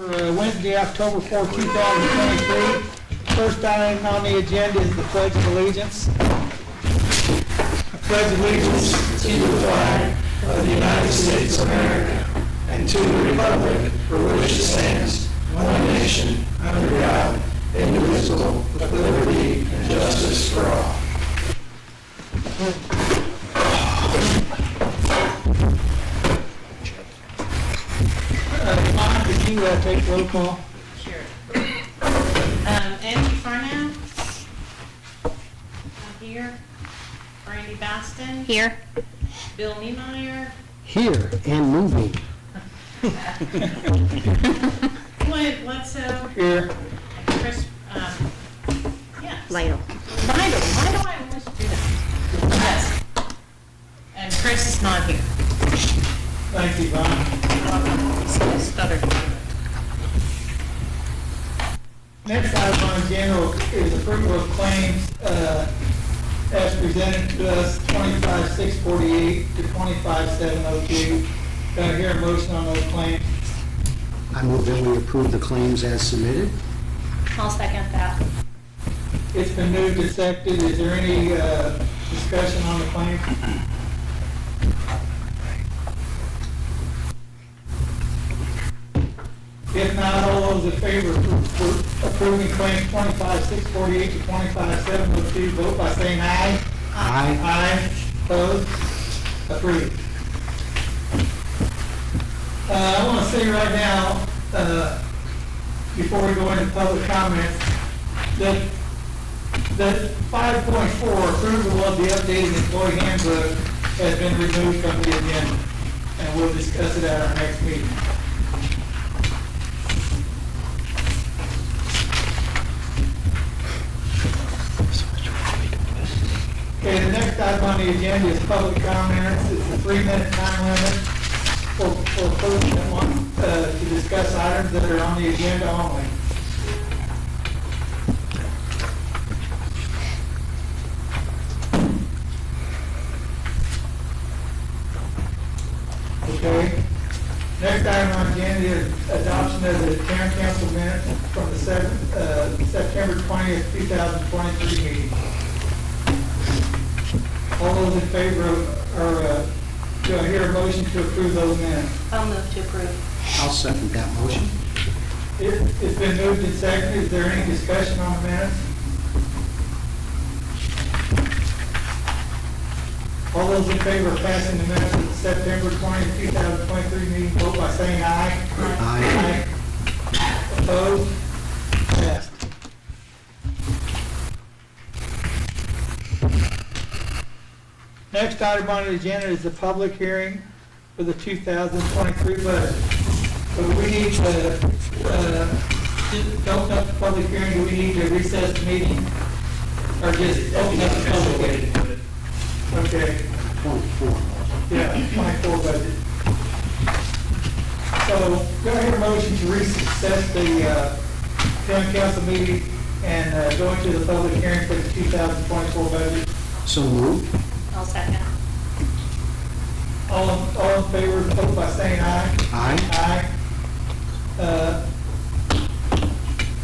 Wednesday, October 4, 2023. First item on the agenda is the Pledge of Allegiance. I pledge allegiance to the flag of the United States of America and to the republic for which it stands, one nation, under God, indivisible, with liberty and justice for all. Mom, could you take roll call? Sure. Andy Farnell? Not here. Randy Baston? Here. Bill Niemeyer? Here and moving. Clint Bledsoe? Here. Chris, yes. Lytle. Lytle. Why do I always do that? Yes. And Chris is not here. Thank you, Vaughn. Stuttered. Next item on the agenda is approval of claims as presented to us, 25,648 to 25,702. Do I hear a motion on those claims? I move that we approve the claims as submitted. I'll second that. It's been moved and seconded. Is there any discussion on the claims? If not, all those in favor of approving claims 25,648 to 25,702, vote by saying aye. Aye. Aye. Opposed? Approved. I want to say right now, before we go into public comments, that 5.4, approval of the updated employee handbook, has been removed from the agenda, and we'll discuss it at our next meeting. Okay, the next item on the agenda is public comments. It's a 3-minute time limit for a person that wants to discuss items that are on the agenda only. Okay. Next item on the agenda is adoption of the town council minutes from the September 20th, 2023 meeting. All those in favor do I hear a motion to approve those minutes? I'll move to approve. I'll second that motion. It's been moved and seconded. Is there any discussion on the minutes? All those in favor of passing the minutes of the September 20th, 2023 meeting, vote by saying aye. Aye. Aye. Opposed? Passed. Next item on the agenda is the public hearing for the 2023 budget. So we need to, to open up the public hearing. Do we need to recess the meeting? Or just open up the public hearing? Okay. 24. Yeah, 24 budget. So, do I hear a motion to recess the town council meeting and go into the public hearing for the 2024 budget? So moved. I'll second. All in favor, vote by saying aye. Aye. Aye.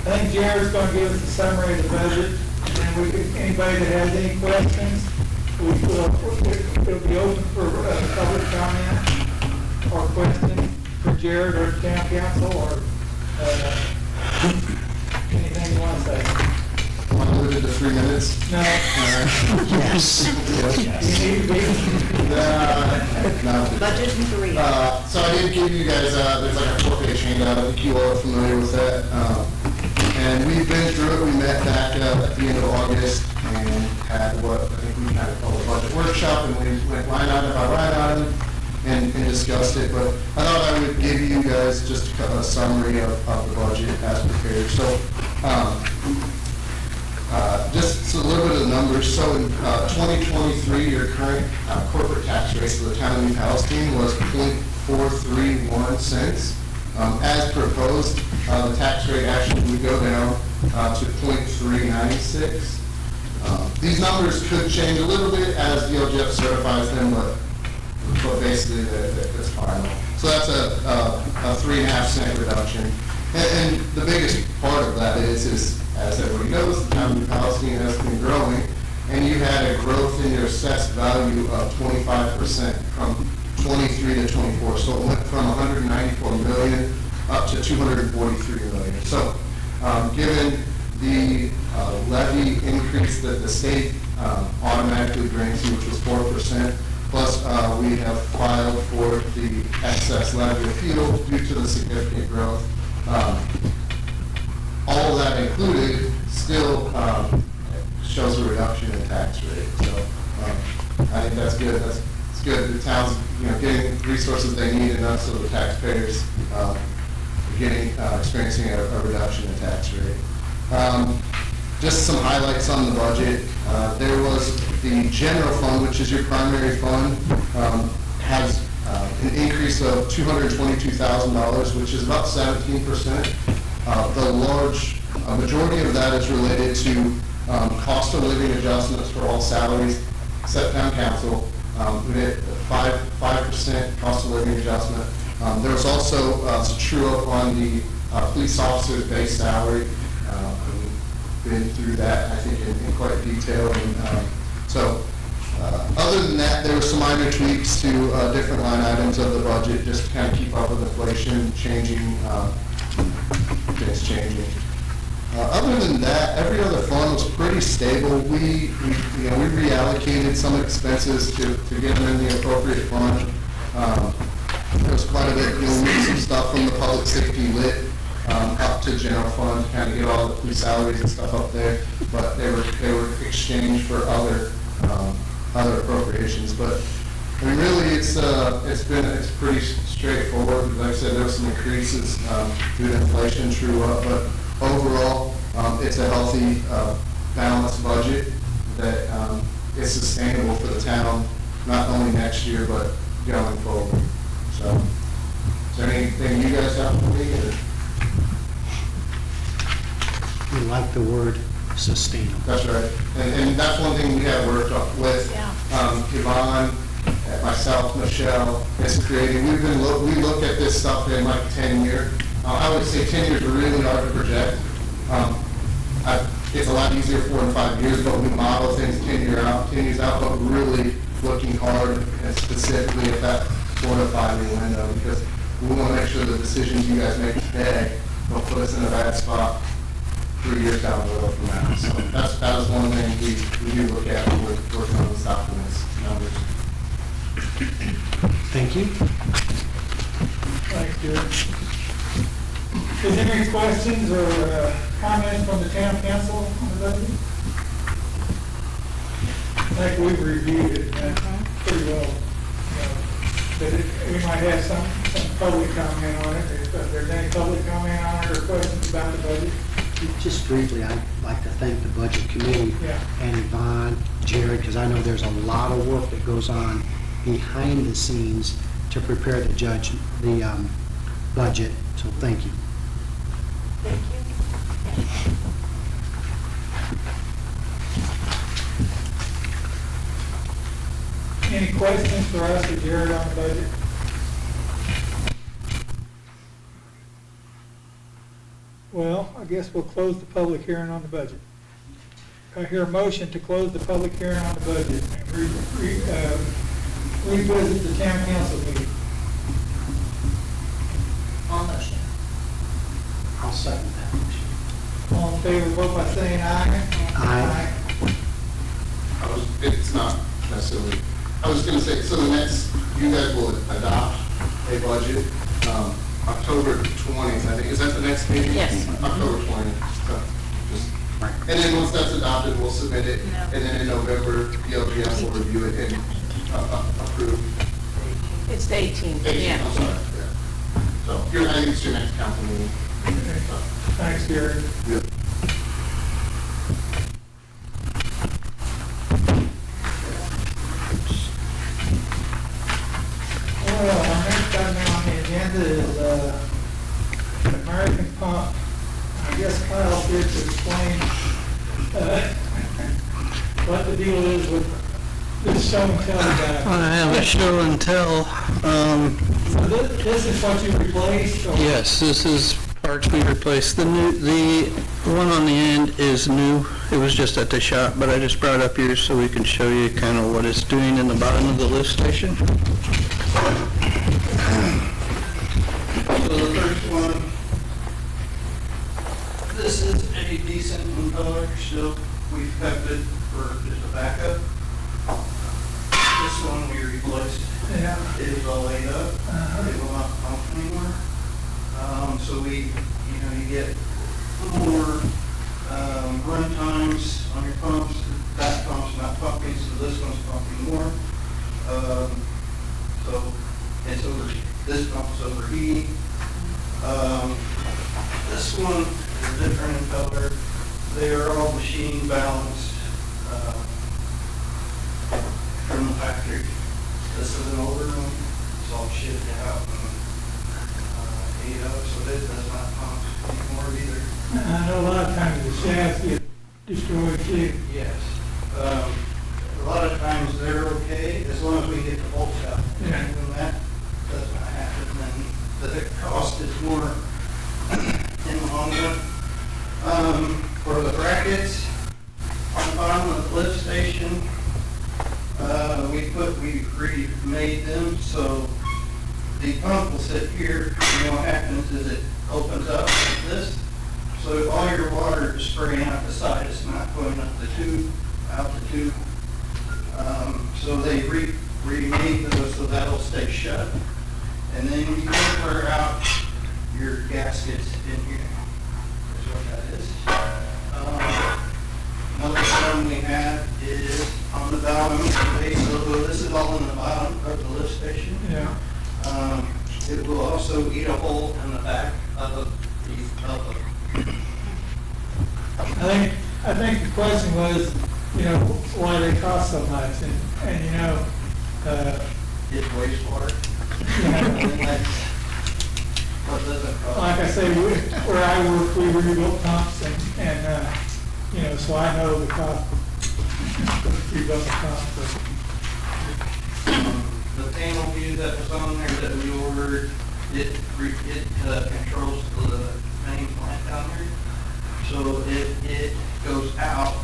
I think Jared's going to give us a summary of the budget, and then anybody that has any questions, it'll be open for public comment or question for Jared or the town council or anything you want to say. Want to limit it to 3 minutes? No. Yes. You need to be. No. Budget and 3. So I did give you guys, there's like a 4-page handout. I think you all are familiar with that. And we've been through it. We met back at the end of August and had what I think we had called a budget workshop, and we went line item by line item and discussed it. But I thought I would give you guys just a summary of the budget as prepared. So just a little bit of the numbers. So in 2023, your current corporate tax rate for the town of New Palestine was 0.431 cents. As proposed, the tax rate actually would go down to 0.396. These numbers could change a little bit as DLGF certifies them, but basically that's final. So that's a 3.5 cent reduction. And the biggest part of that is, as everybody knows, the town of Palestine has been growing, and you had a growth in your assessed value of 25% from 23 to 24. So it went from 194 million up to 243 million. So given the levy increase that the state automatically brings you, which was 4%, plus we have filed for the excess levy appeal due to the significant growth. All of that included still shows a reduction in tax rate. So I think that's good. It's good. The town's getting resources they need, and us, so the taxpayers are experiencing a reduction in tax rate. Just some highlights on the budget. There was the general fund, which is your primary fund, has an increase of $222,000, which is about 17%. The large majority of that is related to cost of living adjustments for all salaries, except town council. We did a 5% cost of living adjustment. There was also some true up on the police officer's base salary. We've been through that, I think, in quite detail. And other than that, there were some minor tweaks to different line items of the budget, just to kind of keep up with inflation, changing. Other than that, every other fund was pretty stable. We reallocated some expenses to get them in the appropriate fund. There was quite a bit, we moved some stuff from the public safety lit up to general fund to kind of get all the police salaries and stuff up there, but they were exchanged for other appropriations. But I mean, really, it's pretty straightforward. Like I said, there were some increases due to inflation, true up, but overall, it's a healthy, balanced budget that is sustainable for the town, not only next year, but going forward. So, is there anything you guys have for me? We like the word sustainable. That's right. And that's one thing we have worked with. Yvonne, myself, Michelle, is creating. We look at this stuff in like 10 years. I would say 10 years are really hard to project. It's a lot easier 4 and 5 years, but we model things 10 years out, but really looking hard and specifically at that 4 to 5 year window, because we want to make sure the decisions you guys make today don't put us in a bad spot 3 years down the road from now. So that is one thing we do look at when we're working on these documents, numbers. Thank you. Thanks, Jared. Is there any questions or comments from the town council on the budget? I think we've reviewed it pretty well. But we might have some public comment on it. If there's any public comment on it or questions about the budget. Just briefly, I'd like to thank the budget committee and Yvonne, Jared, because I know there's a lot of work that goes on behind the scenes to prepare the budget. So thank you. Thank you. Any questions for us or Jared on the budget? Well, I guess we'll close the public hearing on the budget. I hear a motion to close the public hearing on the budget and revisit the town council meeting. On motion. I'll second that motion. All in favor, vote by saying aye. Aye. It's not necessarily, I was going to say, so the next, you guys will adopt a budget October 20th, I think. Is that the next meeting? Yes. October 20th. So Right. and then once that's adopted, we'll submit it. No. And then in November, PLGF will review it and approve. It's the 18th, yeah. I'm sorry. Yeah. So I think it's your next council meeting. Thanks, Jared. Yeah. Well, our next item on the agenda is American Pump. I guess Kyle's here to explain what the deal is with this show and tell guy. I have a show and tell. So this is what you replaced? Or? Yes, this is parts we replaced. The one on the end is new. It was just at the shop, but I just brought it up here so we can show you kind of what it's doing in the bottom of the lift station. So the first one, this is a decent impeller, so we've kept it for just a backup. This one we replaced. Yeah. It is all laid up. It will not pump anymore. So you get more run times on your pumps. That pump's not pumping, so this one's pumping more. So it's this pump's overheating. This one is a different impeller. They are all machine balanced from the factory. This is an older one. It's all shipped out and ate up, so it does not pump anymore either. I know a lot of times the shafts get destroyed too. Yes. A lot of times they're okay as long as we get the bolts out. Yeah. And when that does not happen, then the cost is more in the long run. For the brackets on the bottom of the lift station, we remade them so the pump will sit here, and what happens is it opens up like this. So if all your water is spraying out the side, it's not going up the tube, out the tube. So they remade those so that'll stay shut. And then you can wear out your gaskets in here. That's what that is. Another one we have is on the bottom of the base. So this is all in the bottom of the lift station. Yeah. It will also eat a hole in the back of the I think the question was, why they cost so much, and it's wastewater. And that's what doesn't cost. like I say, where I work, we rebuilt pumps, and so I know the cost of rebuilt pumps. The panel view that was on there that we ordered, it controls the main plant down there. So it goes out.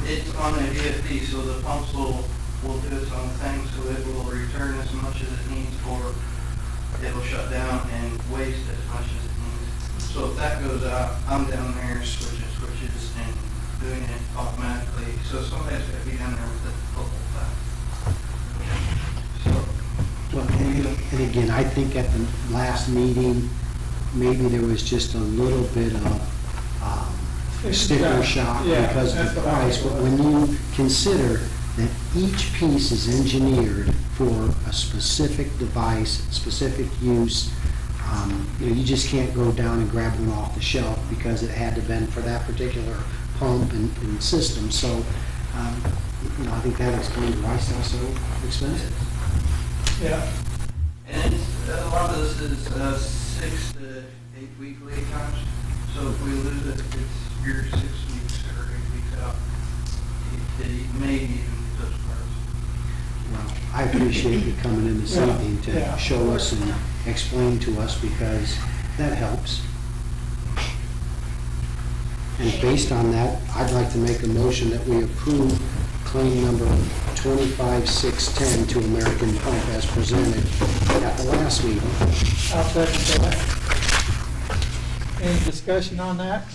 It's on a VFD, so the pumps will do its own thing, so it will return as much as it needs, or it'll shut down and waste as much as it needs. So if that goes out, I'm down there switching switches and doing it automatically. So somebody's got to be down there with it the whole time. So. Well, and again, I think at the last meeting, maybe there was just a little bit of sticker shock Yeah, because of that's the what I price. But thought. when you consider that each piece is engineered for a specific device, specific use, you just can't go down and grab one off the shelf because it had to been for that particular pump and system. So, I think that explains why it's so expensive. Yeah. And a lot of this is 6 to 8 week lead times. So if we lose it, you're 6 weeks or 8 weeks out. You may even use those parts. Well, I appreciate you coming in this Yeah, evening to yeah. show us and explain to us because that helps. And based on that, I'd like to make a motion that we approve claim number 25610 to American Pump as presented at the last meeting. I'll second that. Any discussion on that?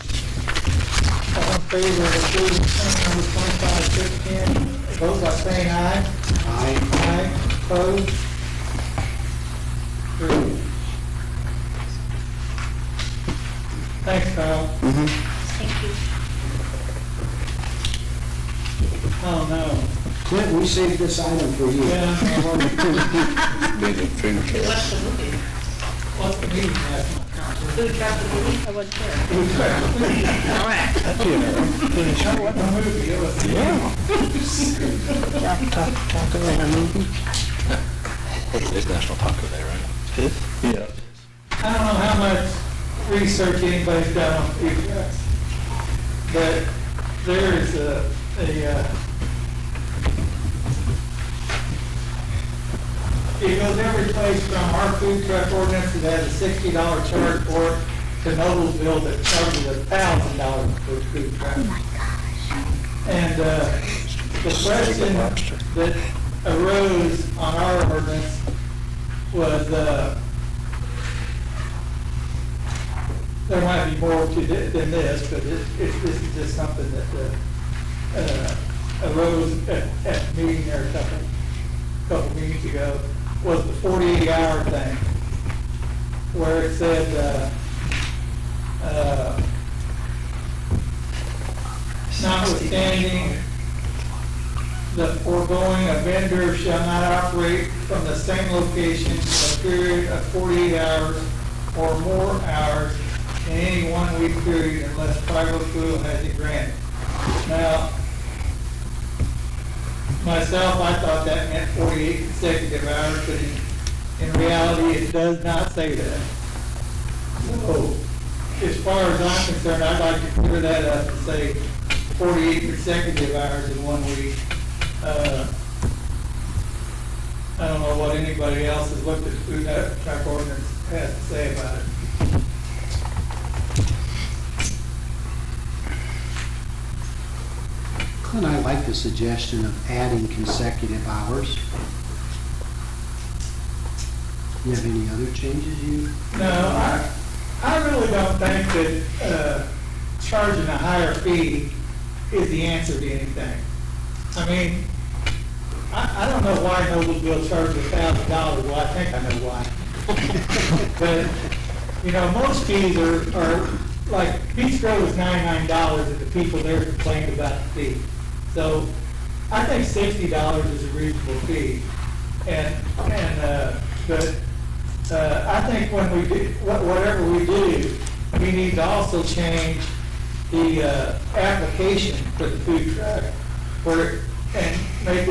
All in favor of approving claim number 25610, vote by saying aye. Aye. Aye, opposed? Approved. Thanks, Kyle. Thank you. Oh, no. Clint, we saved this item for you. Yeah, What's the movie? what's the meeting last month? Who dropped the movie? I wasn't there. All right. That wasn't a movie, it was. It's National Taco Day, right? Yeah. I don't know how much research anybody's done on food trucks, but there is it goes every place from our food truck ordinance that has a $60 charge for it, to Noblesville that charges $1,000 for a food truck. And the question that arose on our ordinance was, there might be more to than this, but this is just something that arose at the meeting there a couple meetings ago, was the 48-hour thing, where it said, notwithstanding the foregoing, a vendor shall not operate from the same location for a period of 48 hours or more hours in any 1 week period unless tribal approval has it granted. Now, myself, I thought that meant 48 consecutive hours, but in reality, it does not say that. So, as far as I'm concerned, I'd like to clear that up and say 48 consecutive hours in 1 week. I don't know what anybody else has looked at the food truck ordinance has to say about it. Clint, I like the suggestion of adding consecutive hours. You have any other changes you? No, I really don't think that charging a higher fee is the answer to anything. I mean, I don't know why Noblesville charges $1,000. Well, I think I know why. But, you know, most fees are like, Bistro is $99 and the people there complained about the fee. So I think $60 is a reasonable fee. But I think when we do, whatever we do, we need to also change the application for the food truck and make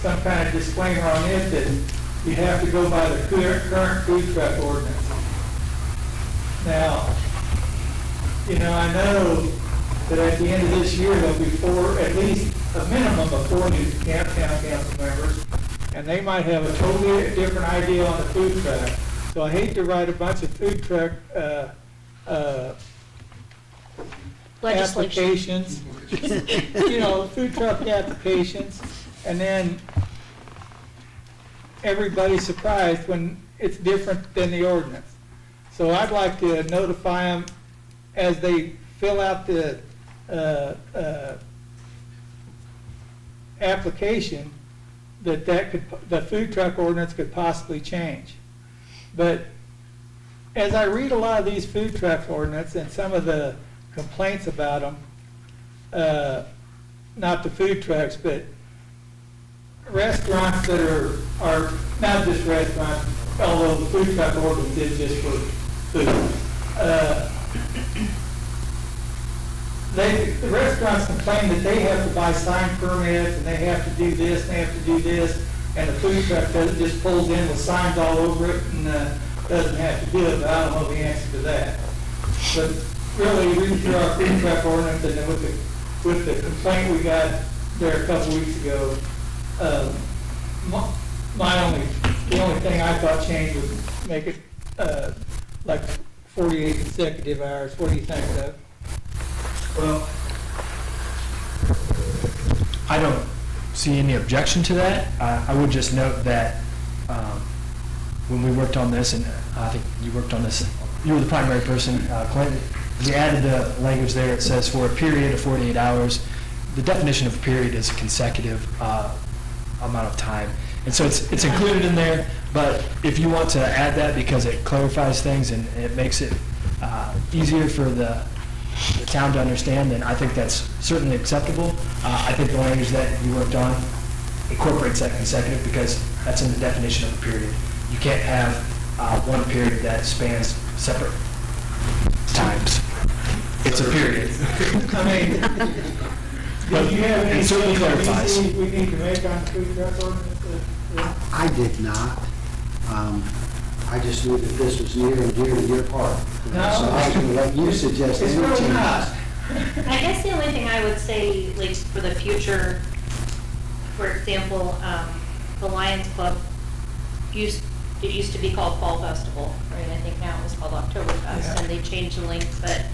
some kind of disclaimer on it that you have to go by the current food truck ordinance. Now, you know, I know that at the end of this year, there'll be at least a minimum of 4 new town council members, and they might have a totally different idea on the food truck. So I hate to write a bunch of food truck applications, you know, food truck applications, and then everybody's surprised when it's different than the ordinance. So I'd like to notify them as they fill out the application that the food truck ordinance could possibly change. But as I read a lot of these food truck ordinance and some of the complaints about them, not the food trucks, but restaurants that are not just restaurants, although the food truck ordinance is just for food. The restaurants complain that they have to buy sign permits and they have to do this and they have to do this, and the food truck just pulls in with signs all over it and doesn't have to do it, but I don't know the answer to that. But really, reading through our food truck ordinance and then with the complaint we got there a couple weeks ago, the only thing I thought changed was make it like 48 consecutive hours. What do you think, Doug? Well, I don't see any objection to that. I would just note that when we worked on this, and I think you worked on this, you were the primary person, Clinton, we added the language there. It says for a period of 48 hours. The definition of a period is a consecutive amount of time. And so it's included in there, but if you want to add that because it clarifies things and it makes it easier for the town to understand, then I think that's certainly acceptable. I think the language that you worked on incorporates that consecutive because that's in the definition of a period. You can't have one period that spans separate times. It's a period. I mean, But do you have any it certainly changes clarifies. we need to make on the food truck ordinance? I did not. I just knew that this was near and dear to your heart. No. So I was going to let you suggest It's any really changes. not. I guess the only thing I would say, like, for the future, for example, the Lions Club it used to be called Fall Festival, right? I think now it's called Oktoberfest. past, and they change the length, but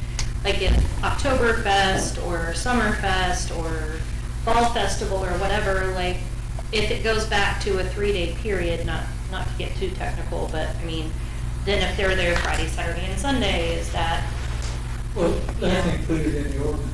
like if Oktoberfest or Summerfest or Fall Festival or whatever, like, if it goes back to a 3-day period, not to get too technical, but I mean, then if they're there Friday, Saturday, and Sunday, is that, Well, that's included in the ordinance.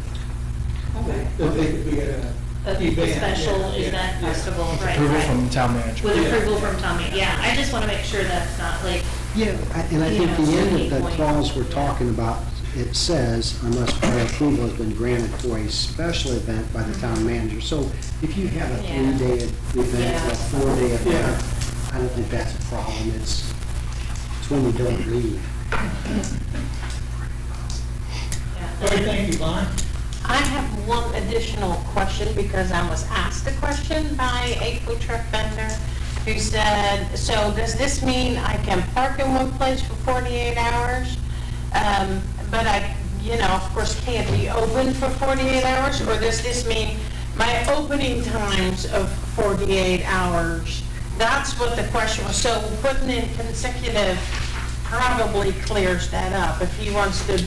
okay, That they could be at a event. special Yeah, event yeah. festival, right, Approval from the right. town manager. With Yeah. approval from Tommy, yeah, I just wanna make sure that's not like, Yeah, and I You think know, the end sticking of the point. clause we're Yeah. talking about, it says, unless prior approval has been granted for a special event by the town manager. So if you have a Yeah. 3-day event or a 4-day event, Yeah. I don't think that's a problem. It's when you don't leave. What do you think, Yvonne? I have one additional question because I was asked a question by a food truck vendor who said, so does this mean I can park in one place for 48 hours? But I, of course, can't be open for 48 hours? Or does this mean my opening times of 48 hours? That's what the question was. So putting in consecutive probably clears that up. If he wants to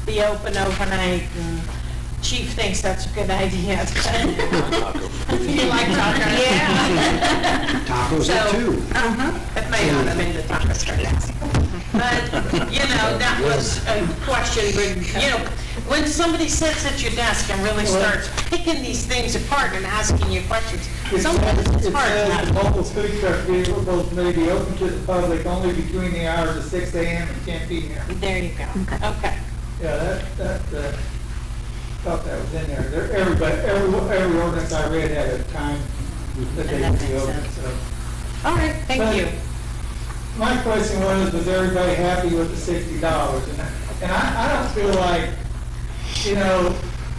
be open overnight and Chief thinks that's a good idea. You like tacos? Yeah. Tacos are too. It may not have been the tacos, yes. But, that was a question, when somebody sits at your desk and really starts picking these things apart and asking you questions, sometimes it's hard It not says the mobile food truck vehicles may be open to the public only between the hours of 6 a.m. and 10 p.m. There you go. Okay. Yeah, thought that was in there. Every ordinance I read had a time that they And could that be makes open, sense. so. All right, thank you. My question was everybody happy with the $60? And I don't feel like,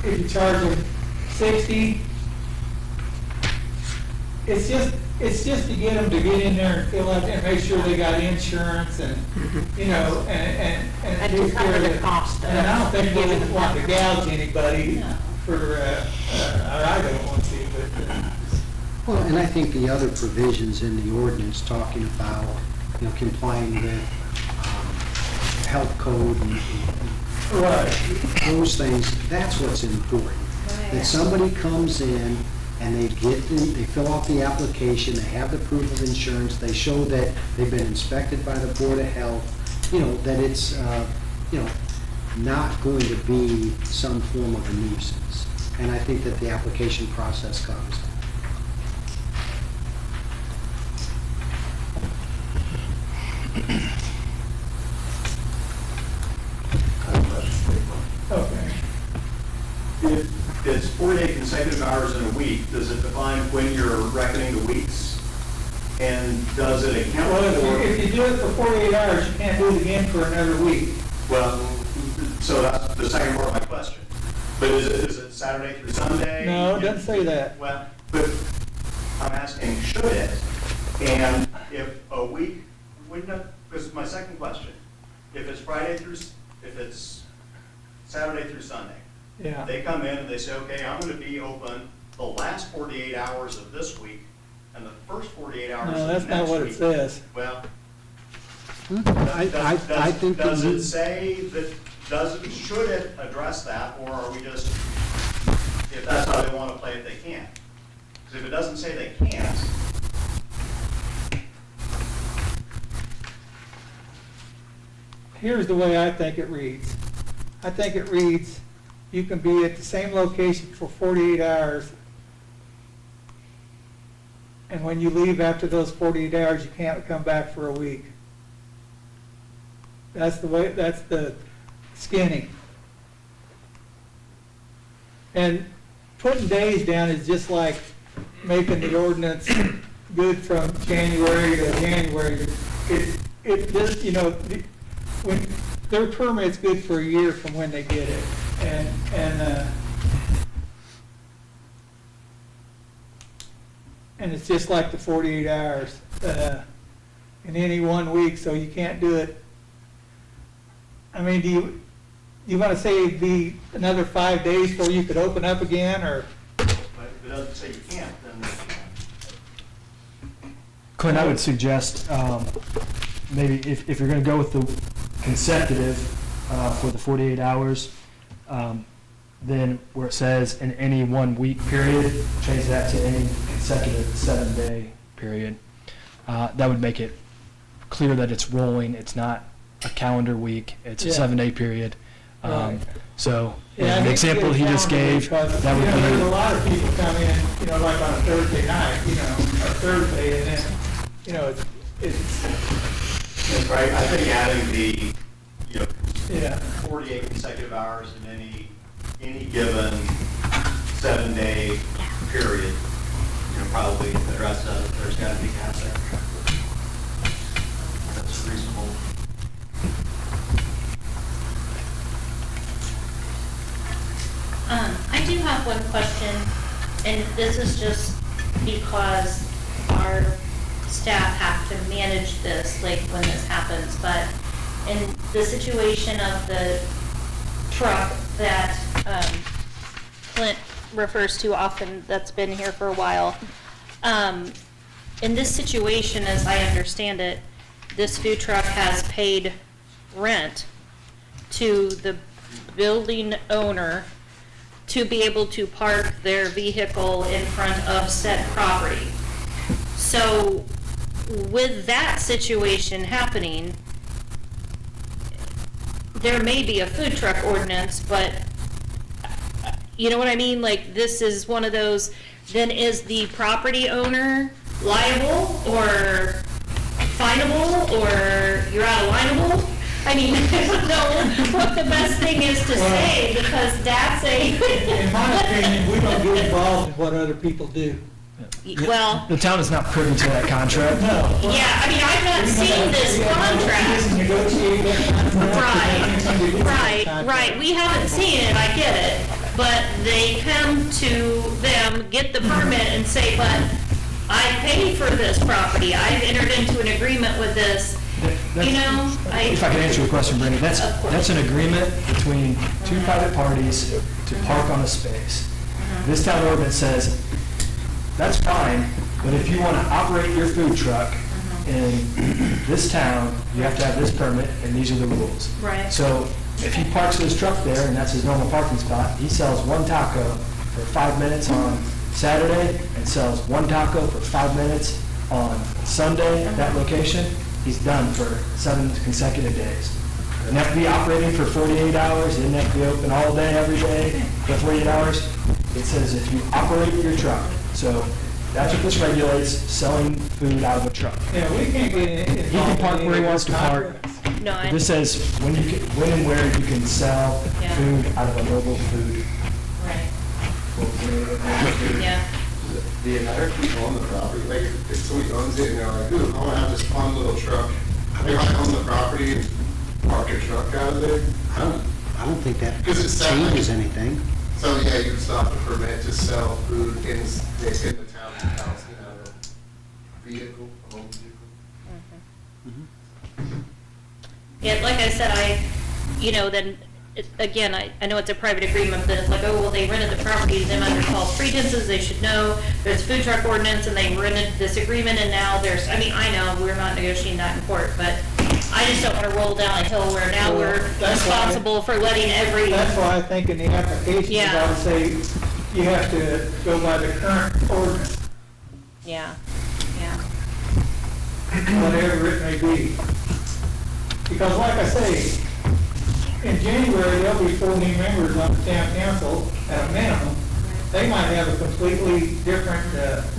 if you charge them 60, it's just to get them to get in there and fill out and make sure they got insurance and, and. And to cover the cost of And I don't think giving we them want to that. gouge anybody for, I don't want to, but. Well, and I think the other provisions in the ordinance talking about, complying with health code and Right. those things, that's what's important. That somebody comes in and they fill out the application, they have the proof of insurance, they show that they've been inspected by the Board of Health, that it's, not going to be some form of a nuisance. And I think that the application process covers that. Okay. If it's 48 consecutive hours in a week, does it define when you're reckoning the weeks? And does it account Well, for? if you do it for 48 hours, you can't do it again for another week. Well, so that's the second part of my question. But is it Saturday through Sunday? No, it doesn't say that. Well, but I'm asking, should it? And if a week, this is my second question. If it's Saturday through Sunday, Yeah. they come in and they say, okay, I'm going to be open the last 48 hours of this week and the first 48 hours of No, the next that's week. not what it says. Well, I think does that it say that, should it address that, or are we just, if that's how they want to play it, they can? Because if it doesn't say they can't, Here's the way I think it reads. I think it reads, you can be at the same location for 48 hours, and when you leave after those 48 hours, you can't come back for a week. That's the skinny. And putting days down is just like making the ordinance good from January to January. It just, when their permit's good for a year from when they get it. And it's just like the 48 hours in any 1 week, so you can't do it. I mean, do you want to say it'd be another 5 days before you could open up again, or? but if it doesn't say you can't, then Clint, I would suggest, maybe if you're gonna go with the consecutive, for the 48 hours. Then where it says in any 1 week period, change that to any consecutive 7-day period. That would make it clear that it's rolling, it's not a calendar week, it's a Yeah. 7-day period. Right. So, Yeah, I the hate example to he get just calendar gave, because, that would you know, there's a be, lot of people come in, you know, like on a Thursday night, you know, or Thursday, and then, you know, it's, That's right, I think adding the, you know, yeah. 48 consecutive hours in any given 7-day period, you know, probably address that, there's got to be gaps there. That's reasonable. I do have one question, and this is just because our staff have to manage this, like when this happens, but in the situation of the truck that Clint refers to often, that's been here for a while, in this situation, as I understand it, this food truck has paid rent to the building owner to be able to park their vehicle in front of said property. So with that situation happening, there may be a food truck ordinance, but you know what I mean? Like, this is one of those, then is the property owner liable or finable, or you're out of lineable? I mean, I don't know what the best thing is to say, because that's In my opinion, we don't get involved in what other people do. well, the town is not privy to that contract. No. yeah, I mean, I've not seen this contract. Negotiate that contract. Right, we haven't seen it, I get it, but they come to them, get the permit and say, but I paid for this property, I've entered into an agreement with this, you know, If I can answer your question, Brenda, Of course. that's an agreement between two private parties to park on a space. This town ordinance says, that's fine, but if you want to operate your food truck in this town, you have to have this permit, and these are the rules. Right. So if he parks his truck there, and that's his normal parking spot, he sells one taco for 5 minutes on Saturday, and sells one taco for 5 minutes on Sunday at that location, he's done for 7 consecutive days. Doesn't have to be operating for 48 hours, doesn't have to be open all day, every day, for 48 hours. It says if you operate your truck. So that's what this regulates, selling food out of a truck. Yeah, we can't get in. He can park where he wants to park. no, I, This says when and where you can sell Yeah. food out of a mobile food. right, yeah, The entire people on the property, like if somebody owns it and they're like, ooh, I want to have this fun little truck, they might own the property and park a truck out of there. I don't think that Because it's that changes way. anything. So yeah, you would stop the permit to sell food in the town's house, you know, a vehicle, a mobile vehicle. yeah, like I said, then, again, I know it's a private agreement, but it's like, oh, well, they rented the property to them under false pretenses, they should know, there's food truck ordinance, and they rented this agreement, and now there's, I mean, I know, we're not negotiating that in court, but I just don't want to roll down a hill where now Well, we're that's why- responsible for letting every, That's why I think in the application, you Yeah. gotta say, you have to go by the current ordinance, yeah, whatever it may be. Because like I say, in January, there'll be 4 new members on the town council at a minimum. They might have a completely different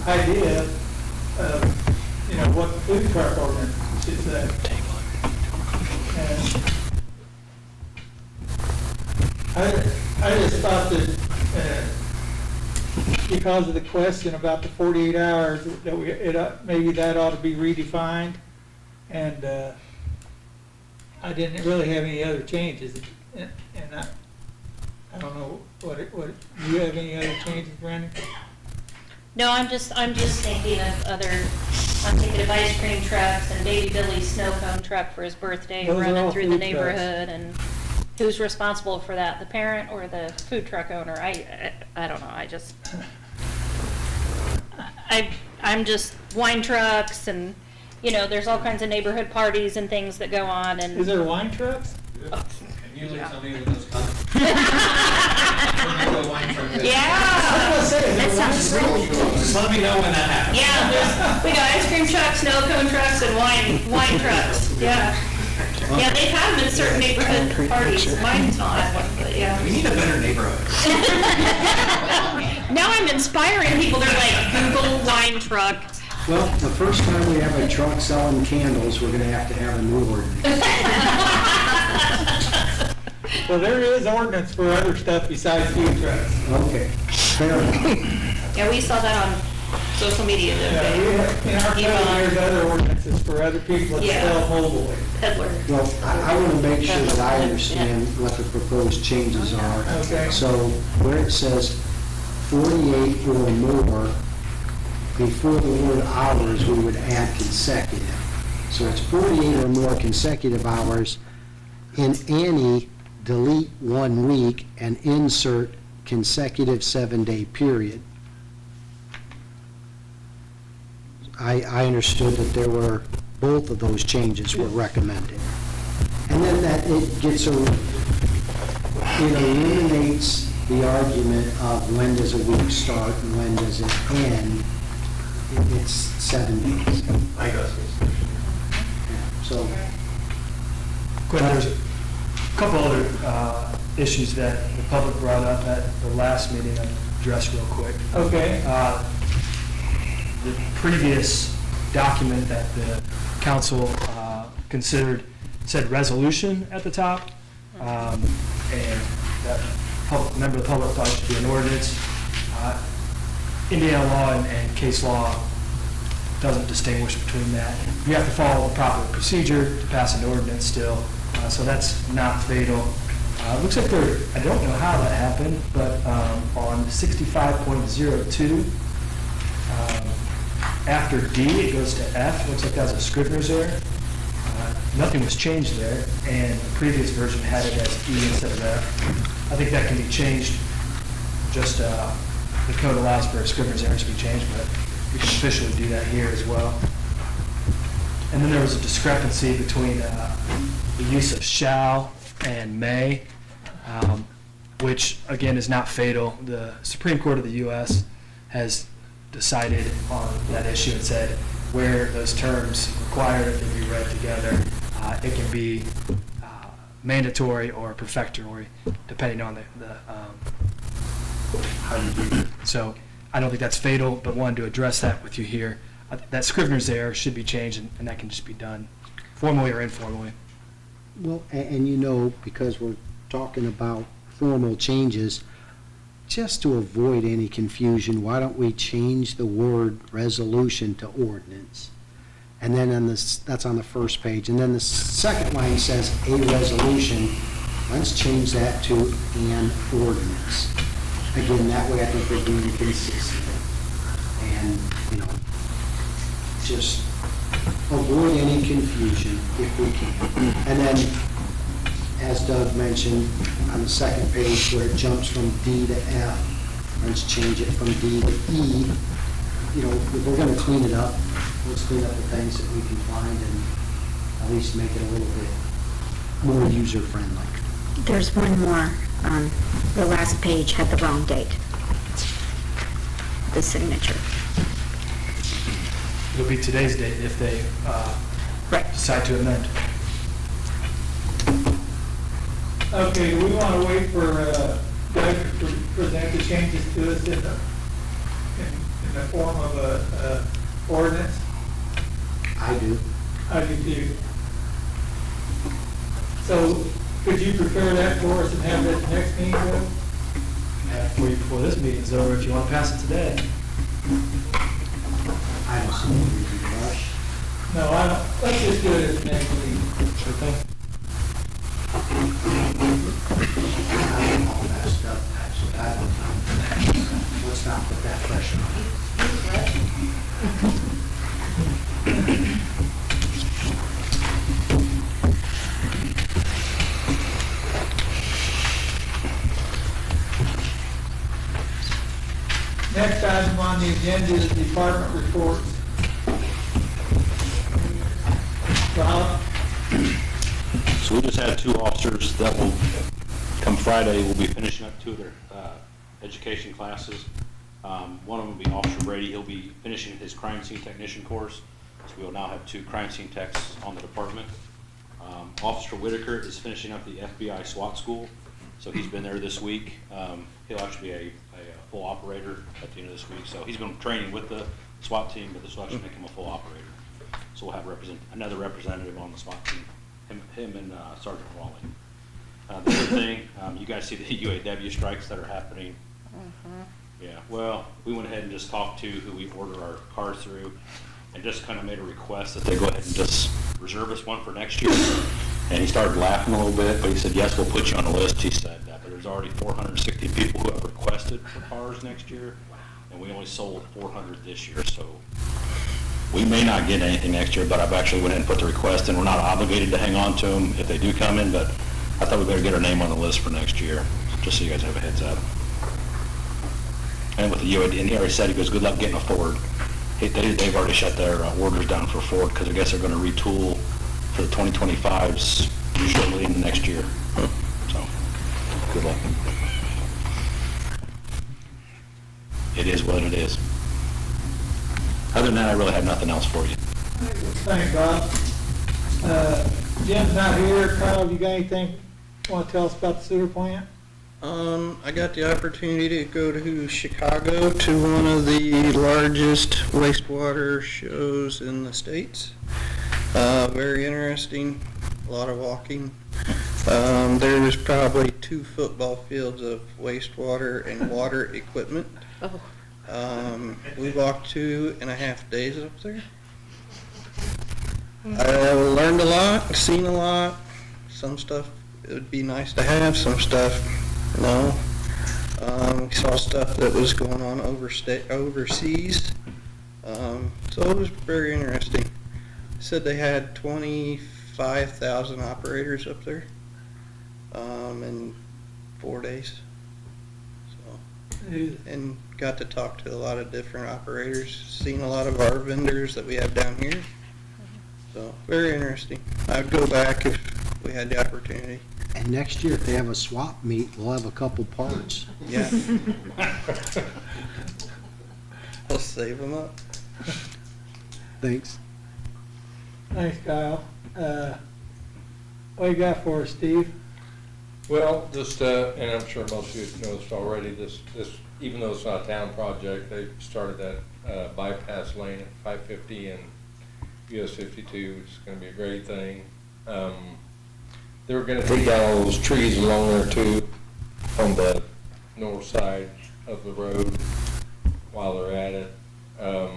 idea of, you know, what the food truck ordinance should say. And I just thought that, because of the question about the 48 hours, that maybe that ought to be redefined. And I didn't really have any other changes. And I don't know, do you have any other changes, Brandon? no, I'm just thinking of I'm thinking of ice cream trucks and Baby Billy's snow cone truck for his birthday Those are running all through the food trucks. neighborhood, and who's responsible for that, the parent or the food truck owner? I don't know, I'm just wine trucks, and, you know, there's all kinds of neighborhood parties and things that go on, Is and, there wine trucks? Usually tell me when those come. Yeah. That sounds really cool. Just let me know when that happens. Yeah, we got ice cream trucks, snow cone trucks, and wine trucks, yeah. Yeah, they've had them in certain neighborhood parties, mine's not at one, but yeah. We need a better neighborhood. Now I'm inspiring people, they're like, Google wine truck. Well, the first time we have a truck selling candles, we're gonna have to have a new ordinance. Well, there is ordinance for other stuff besides food trucks. Okay, fair enough. Yeah, we saw that on social media the Yeah, other we day. have, in our code, there's other ordinances for other people that Yeah. sell mobile. Peddler. Well, I want to make sure that I understand what the proposed changes are. Okay. So where it says 48 or more, before the word hours, we would add consecutive. So it's 48 or more consecutive hours in any, delete 1 week and insert consecutive 7-day period. I understood that there were, both of those changes were recommended. And then that it gets a, it eliminates the argument of when does a week start and when does it end. It's 7 days. I guess. So, Quinn, there's a couple other issues that the public brought up at the last meeting I'll address real quick. Okay. The previous document that the council considered said resolution at the top, and that member of the public thought it should be an ordinance. Indiana law and case law doesn't distinguish between that. You have to follow the proper procedure to pass an ordinance still, so that's not fatal. Looks like there, I don't know how that happened, but on 65.02, after D, it goes to F. Looks like that's a Scrivener's error. Nothing was changed there, and the previous version had it as E instead of F. I think that can be changed. Just the code allows for Scrivener's errors to be changed, but you can officially do that here as well. And then there was a discrepancy between the use of shall and may, which again is not fatal. The Supreme Court of the U.S. has decided on that issue and said where those terms require that they be read together, it can be mandatory or perfectory, depending on how you do it. So I don't think that's fatal, but wanted to address that with you here. That Scrivener's error should be changed, and that can just be done formally or informally. well, and because we're talking about formal changes, just to avoid any confusion, why don't we change the word resolution to ordinance? And then that's on the first page. And then the second line says a resolution. Let's change that to an ordinance. Again, that way I think we're being consistent. And, just avoid any confusion if we can. And then, as Doug mentioned, on the second page where it jumps from D to F, let's change it from D to E. If we're going to clean it up, let's clean up the things that we can find and at least make it a little bit more user-friendly. There's one more. The last page had the wrong date. The signature. It'll be today's date if they decide to amend. Okay, do we want to wait for Doug to present the changes to us in the form of a ordinance? I do. I do too. So could you prepare that for us and have that next meeting, Doug? For you before this meeting's over, if you want to pass it today. I don't see any reason to rush. No, I don't. Let's just do it at the next meeting. Sure thing. I'm all messed up, so let's not put that pressure on. Next item on the agenda is department reports. Rob? So we just had 2 officers that will, come Friday, will be finishing up 2 of their education classes. One of them will be Officer Brady. He'll be finishing his crime scene technician course. So we will now have 2 crime scene techs on the department. Officer Whitaker is finishing up the FBI SWAT school. So he's been there this week. He'll actually be a full operator at the end of this week. So he's been training with the SWAT team, but this will actually make him a full operator. So we'll have another representative on the SWAT team, him and Sergeant Raleigh. The other thing, you guys see the UAW strikes that are happening. Yeah, well, we went ahead and just talked to who we order our cars through and just kind of made a request that they go ahead and just reserve us one for next year. And he started laughing a little bit, but he said, yes, we'll put you on the list. He said that, but there's already 460 people who have requested for cars next year, and we only sold 400 this year, so we may not get anything next year, but I've actually went ahead and put the request in. We're not obligated to hang on to them if they do come in, but I thought we better get our name on the list for next year, just so you guys have a heads up. And with the UAD, and he already said, he goes, good luck getting a Ford. They've already shut their orders down for Ford because I guess they're going to retool for the 2025s shortly in the next year. So, good luck. It is what it is. Other than that, I really have nothing else for you. Thanks, Bob. Jim's not here. Kyle, you got anything you want to tell us about the sewer plant? I got the opportunity to go to Chicago to one of the largest wastewater shows in the States. Very interesting, a lot of walking. There was probably 2 football fields of wastewater and water equipment. We walked 2.5 days up there. I learned a lot, seen a lot. Some stuff it would be nice to have, some stuff no. We saw stuff that was going on overseas. So it was very interesting. Said they had 25,000 operators up there in 4 days. So, and got to talk to a lot of different operators, seen a lot of our vendors that we have down here. So very interesting. I'd go back if we had the opportunity. And next year, if they have a swap meet, we'll have a couple parts. Yeah. I'll save them up. Thanks. Thanks, Kyle. What you got for us, Steve? Well, just, and I'm sure most of you know this already, this, even though it's not a town project, they started that bypass lane at 550 and US 52, which is going to be a great thing. They were going to take down all those trees along there too, on the north side of the road while they're at it. The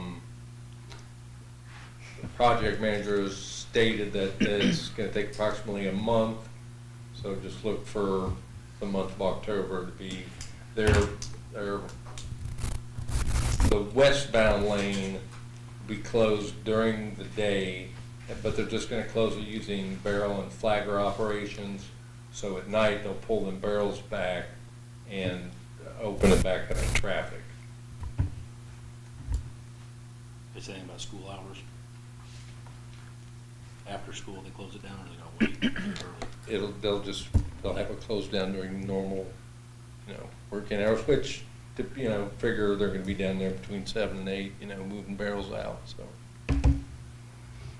project manager has stated that it's going to take approximately a month, so just look for the month of October to be the westbound lane will be closed during the day, but they're just going to close it using barrel and flagger operations. So at night they'll pull them barrels back and open it back up in traffic. Is anything about school hours? After school, they close it down, or they gonna wait early? They'll have it closed down during normal, working hours, which, figure they're gonna be down there between 7 and 8, moving barrels out, so.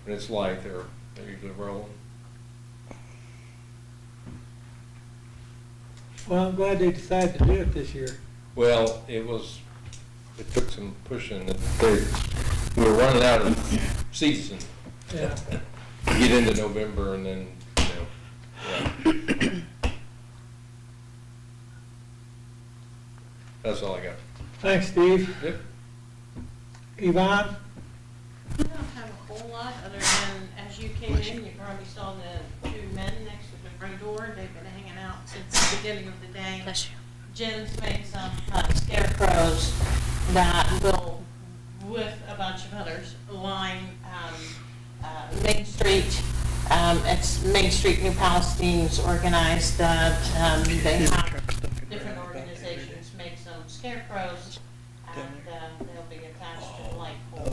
When it's light, they're usually rolling. Well, I'm glad they decided to do it this year. Well, it took some pushing. We were running out of season. Yeah. Get into November and then, yeah. That's all I got. Thanks, Steve. Yep. Yvonne? I don't have a whole lot, other than, as you came in, you probably saw the 2 men next to the front door. They've been hanging out since the beginning of the day. Bless you. Jim's made some scarecrows that will, with a bunch of others, line Main Street. It's Main Street New Palestine's organized that they have different organizations make some scarecrows, and they'll be attached to the light pole. So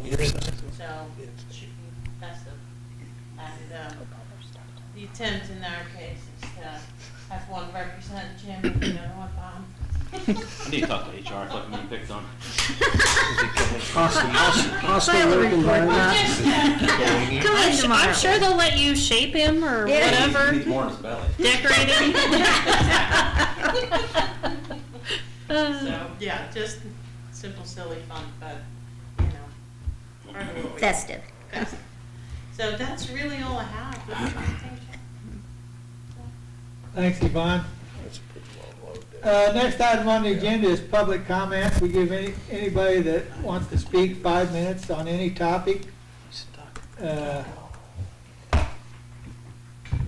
it should be festive. And The attempt in our case is to have one represent Jim and the other one Bob. I need to talk to HR, I thought me picked on. File a report, Bob. Come in tomorrow. I'm sure they'll let you shape him or Yeah. whatever, Needs more in his belly. decorate him. So, yeah, just simple, silly fun, but, you know. part of what we- Festive. Festive. So that's really all I have for the presentation. Thanks, Yvonne. That's a pretty long load there. Next item on the agenda is public comments. We give anybody that wants to speak 5 minutes on any topic.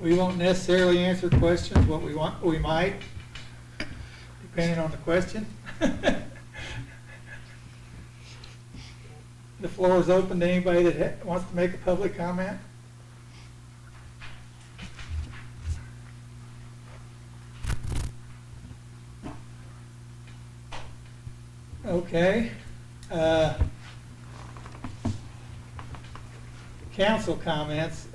We won't necessarily answer questions, what we might, depending on the question. The floor is open to anybody that wants to make a public comment. Okay. Council comments.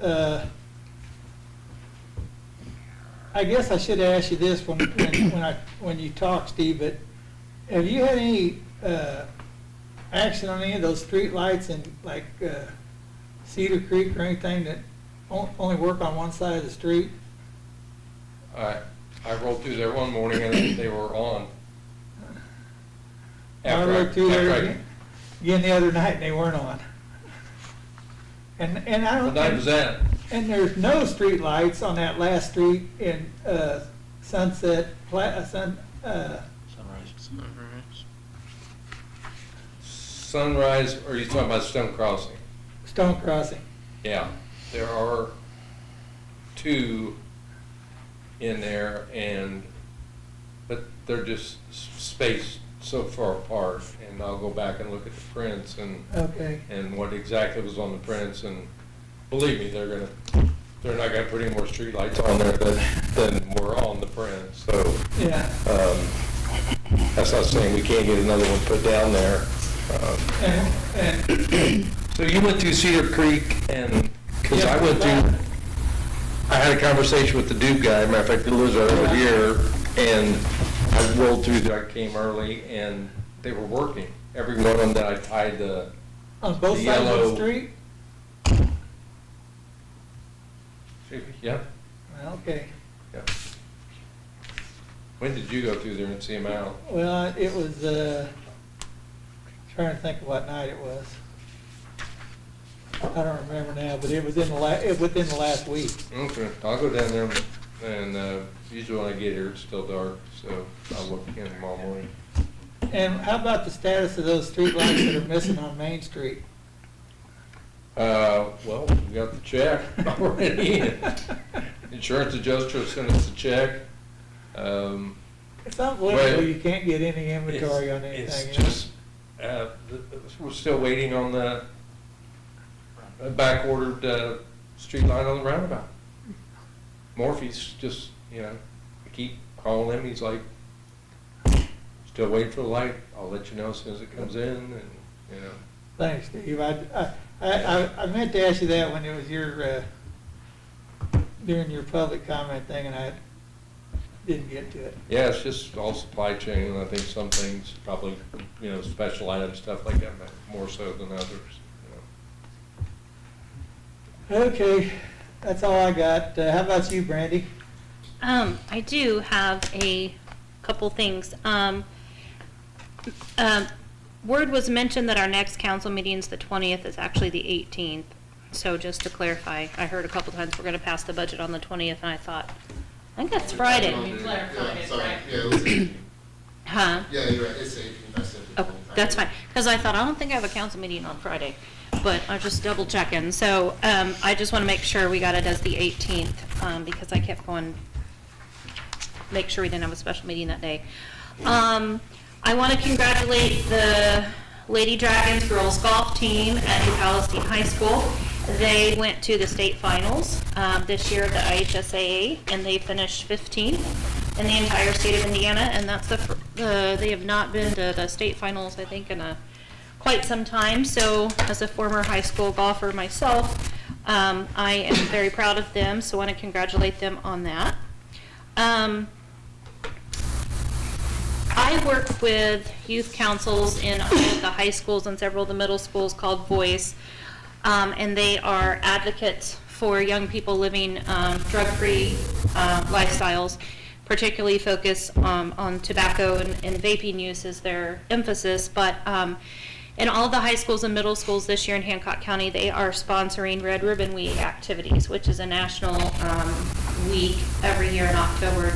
I guess I should ask you this when you talk, Steve, but have you had any action on any of those street lights in like Cedar Creek or anything that only work on one side of the street? I rolled through there one morning and they were on. I rode through there again the other night and they weren't on. And I don't. What night was that? And there's no street lights on that last street in Sunrise. Sunrise, or are you talking about Stone Crossing? Stone Crossing. Yeah, there are two in there, but they're just spaced so far apart, and I'll go back and look at the prints Okay. and what exactly was on the prints, and believe me, they're not gonna put any more streetlights on there than were on the print, so. Yeah. That's not saying we can't get another one put down there. And So you went through Cedar Creek and, because I went through, I had a conversation with the Duke guy, matter of fact, he lives right over here, and I rolled through there, I came early, and they were working. Every one of them that I tied on both the sides of the yellow- street? Yeah, Okay. yeah. When did you go through there and see them out? Well, it was, trying to think of what night it was. I don't remember now, but it was within the last week. Okay, I'll go down there, and usually when I get here, it's still dark, so I'll look again tomorrow morning. And how about the status of those street lights that are missing on Main Street? Well, we got the check already. Insurance adjuster sent us a check. It's unbelievable Well, you can't get any inventory on It's anything. you know? just, we're still waiting on the back-ordered street light on the roundabout. Morphe's just, I keep calling him, he's like, still waiting for the light, I'll let you know as soon as it comes in, and, Thanks, Steve. I meant to ask you that when it was during your public comment thing, and I didn't get to it. Yeah, it's just all supply chain, and I think some things probably, special item stuff like that, more so than others. Okay, that's all I got. How about you, Brandy? I do have a couple things. Word was mentioned that our next council meeting is the 20th, it's actually the 18th. So just to clarify, I heard a couple times we're gonna pass the budget on the 20th, and I thought, I think that's Friday. Clarified it, Sorry, right? yeah, it was 18. Huh? Yeah, you're right, it's 18, I said. Oh, that's fine, because I thought, I don't think I have a council meeting on Friday, but I was just double checking. So, I just want to make sure we got it as the 18th, because I kept going, make sure we didn't have a special meeting that day. I want to congratulate the Lady Dragons girls golf team at New Palestine High School. They went to the state finals this year at the IHSAA, and they finished 15th in the entire state of Indiana, and that's they have not been to the state finals, I think, in quite some time. So as a former high school golfer myself, I am very proud of them, so I want to congratulate them on that. I work with youth councils in all of the high schools and several of the middle schools called Voice, and they are advocates for young people living drug-free lifestyles, particularly focus on tobacco and vaping use as their emphasis. But in all the high schools and middle schools this year in Hancock County, they are sponsoring Red Ribbon Week activities, which is a national week every year in October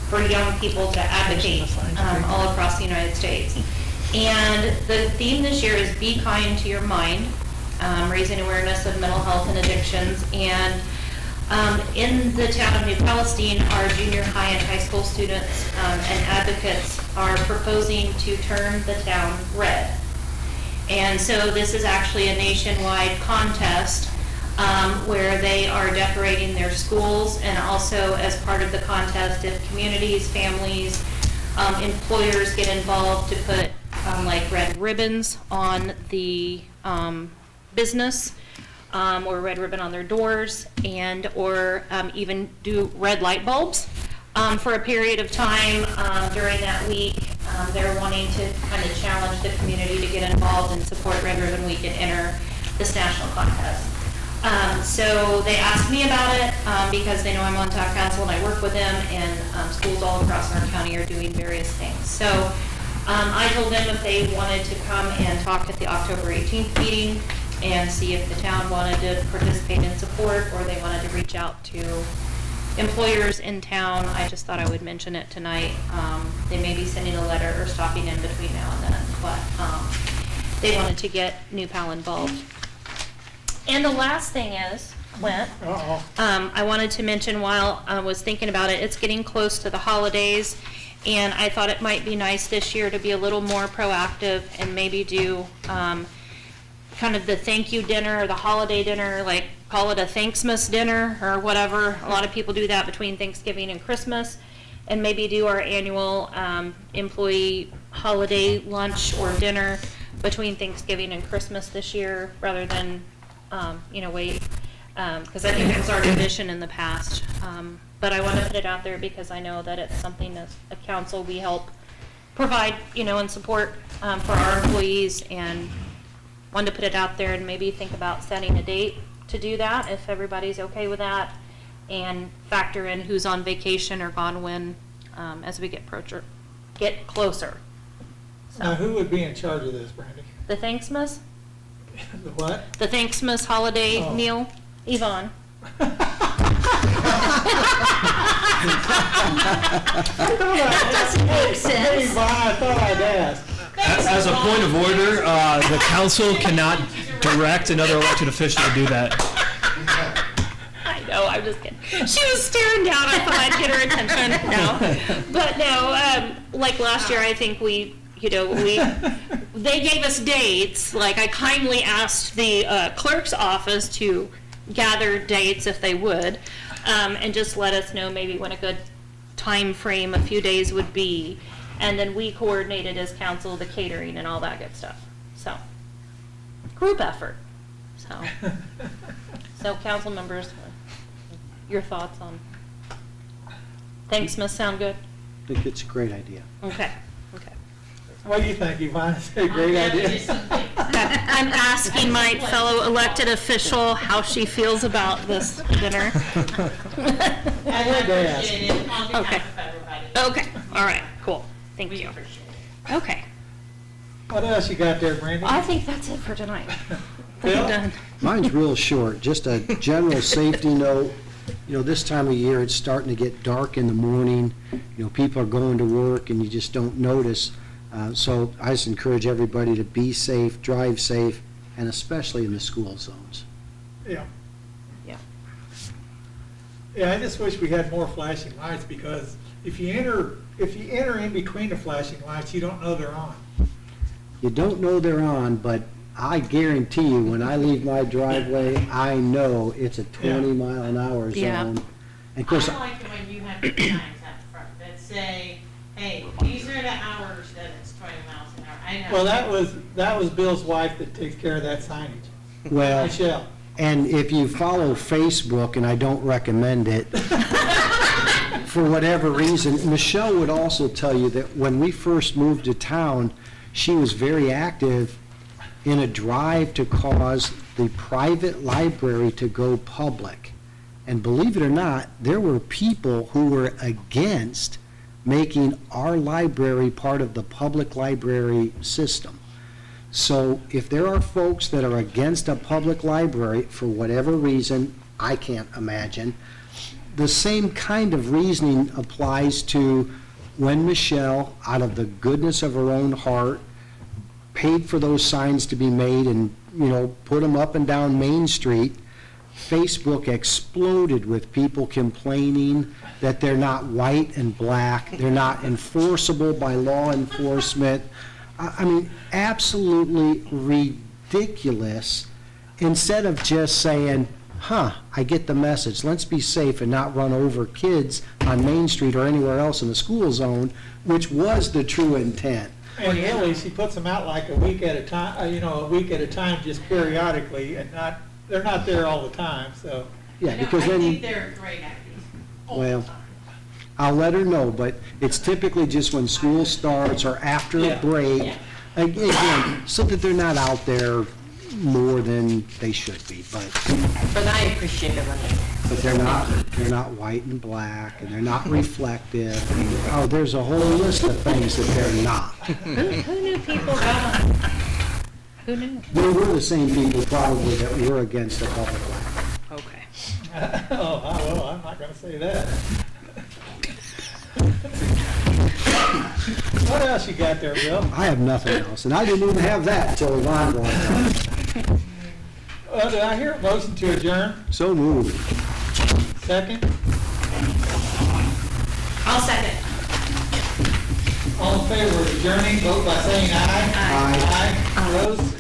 for young people to advocate all across the United States. And the theme this year is Be Kind to Your Mind, raising awareness of mental health and addictions. And in the town of New Palestine, our junior high and high school students and advocates are proposing to turn the town red. And so this is actually a nationwide contest where they are decorating their schools, and also as part of the contest, if communities, families, employers get involved, to put like red ribbons on the business, or red ribbon on their doors, and or even do red light bulbs for a period of time during that week. They're wanting to kind of challenge the community to get involved and support Red Ribbon Week and enter this national contest. So they asked me about it because they know I'm on town council and I work with them, and schools all across our county are doing various things. So I told them if they wanted to come and talk at the October 18th meeting and see if the town wanted to participate in support, or they wanted to reach out to employers in town. I just thought I would mention it tonight. They may be sending a letter or stopping in between now and then, but they wanted to get New Pal involved. And the last thing is, Clint, I wanted to mention while I was thinking about it, it's getting close to the holidays, and I thought it might be nice this year to be a little more proactive and maybe do kind of the thank you dinner or the holiday dinner, like call it a Thanksmas dinner or whatever. A lot of people do that between Thanksgiving and Christmas, and maybe do our annual employee holiday lunch or dinner between Thanksgiving and Christmas this year, rather than wait, because I think it was our tradition in the past. But I want to put it out there because I know that it's something as a council we help provide, and support for our employees, and wanted to put it out there and maybe think about setting a date to do that, if everybody's okay with that, and factor in who's on vacation or gone when as we get closer. So, Now, who would be in charge of this, Brandy? the Thanksmas? The what? The Thanksmas holiday meal? Yvonne. That doesn't make sense. Hey, I thought I'd ask. As a point of order, the council cannot direct another elected official to do that. I know, I'm just kidding. She was staring down, I thought I'd get her attention. No. But no, like last year, I think they gave us dates. Like, I kindly asked the clerk's office to gather dates if they would, and just let us know maybe when a good time frame, a few days would be. And then we coordinated as council the catering and all that good stuff. So, group effort. So council members, your thoughts on Thanksmas sound good? I think it's a great idea. Okay. What do you think, Yvonne? Is it a great idea? I'm asking my fellow elected official how she feels about this dinner. I would ask. Okay. Okay, all right, cool. Thank you. Okay, What else you got there, Brandy? I think that's it for tonight. Bill? I'm done. Mine's real short, just a general safety note. This time of year, it's starting to get dark in the morning. People are going to work and you just don't notice. So I just encourage everybody to be safe, drive safe, and especially in the school zones. Yeah. Yeah. Yeah, I just wish we had more flashing lights, because if you enter in between the flashing lights, you don't know they're on. You don't know they're on, but I guarantee you, when I leave my driveway, I know it's a 20-mile-an-hour zone. Yeah. And of course, I like it when you have the signs out front that say, hey, these are the hours that it's 20 miles an hour. I know. Well, that was Bill's wife that takes care of that signage. well, Michelle. And if you follow Facebook, and I don't recommend it, for whatever reason, Michelle would also tell you that when we first moved to town, she was very active in a drive to cause the private library to go public. And believe it or not, there were people who were against making our library part of the public library system. So if there are folks that are against a public library for whatever reason, I can't imagine, the same kind of reasoning applies to when Michelle, out of the goodness of her own heart, paid for those signs to be made and, put them up and down Main Street. Facebook exploded with people complaining that they're not white and black, they're not enforceable by law enforcement. I mean, absolutely ridiculous, instead of just saying, I get the message, let's be safe and not run over kids on Main Street or anywhere else in the school zone, which was the true intent. And really, she puts them out like a week at a time, just periodically, and they're not there all the time, so. Yeah, because then. I think they're great ideas. Well, I'll let her know, but it's typically just when school starts or after a break. Again, so that they're not out there more than they should be, but I appreciate it when they. but they're not white and black, and they're not reflective. Oh, there's a whole list of things that they're not. Who knew people got them? Who knew? They were the same people probably that were against the public library. Okay. Oh, well, I'm not gonna say that. What else you got there, Bill? I have nothing else, and I didn't even have that until Yvonne brought it up. Did I hear a motion to adjourn? So moved. Second? I'll second. All in favor of adjourning, vote by saying aye. Aye. Aye. Opposed?